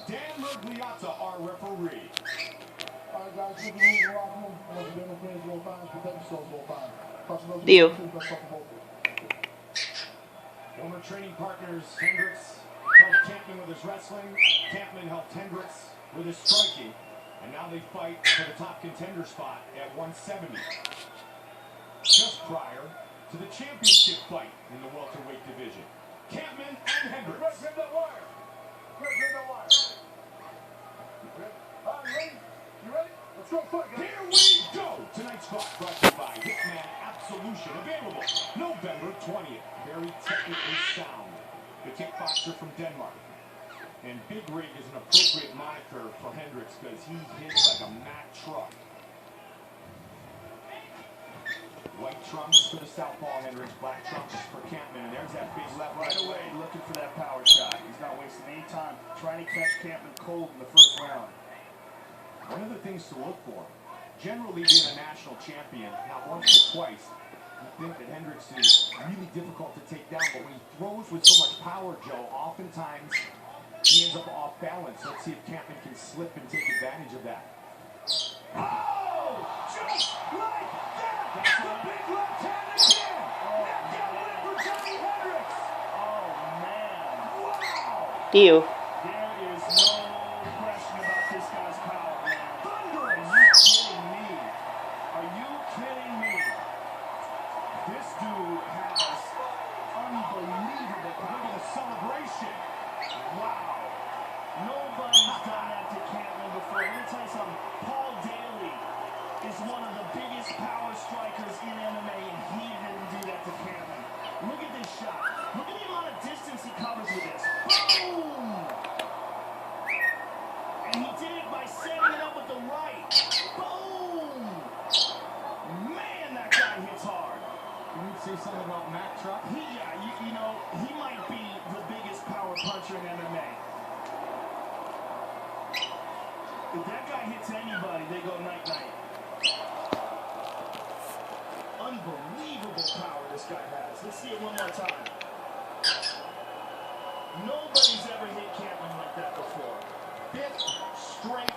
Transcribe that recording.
Dan Mergliata, our referee. Dio. Former training partners, Hendricks helped Campman with his wrestling. Campman helped Hendricks with his striking. And now they fight for the top contender spot at 170. Just prior to the championship fight in the welterweight division. Campman and Hendricks. Here we go! Tonight's fight brought to you by Hitman Absolution. Available November 20th. Very technically sound. The kickboxer from Denmark. And Big Rig is an appropriate moniker for Hendricks because he hits like a Mack truck. White trunks for the southpaw Hendricks, black trunks for Campman, and there's that big left Right away, looking for that power shot. He's not wasting any time trying to catch Campman cold in the first round. One of the things to look for, generally being a national champion, not once but twice, you think that Hendricks is really difficult to take down, but when he throws with so much power, Joe, oftentimes he ends up off balance. Let's see if Campman can slip and take advantage of that. Oh! Just like that! That's the big left hand again! That got it for Johnny Hendricks! Oh, man. Wow! Dio. There is no question about this guy's power, man. Thunderous! Are you kidding me? Are you kidding me? This dude has unbelievable power. Look at the celebration. Wow. Nobody's done that to Campman before. Let me tell you something. Paul Daly is one of the biggest power strikers in MMA, and he didn't do that to Campman. Look at this shot. Look at the amount of distance he covers with this. Boom! And he did it by setting it up with the right. Boom! Man, that guy hits hard. You need to say something about Mack Truck? You know, he might be the biggest power puncher in MMA. If that guy hits anybody, they go night-night. Unbelievable power this guy has. Let's see it one more time. Nobody's ever hit Campman like that before. Fifth straight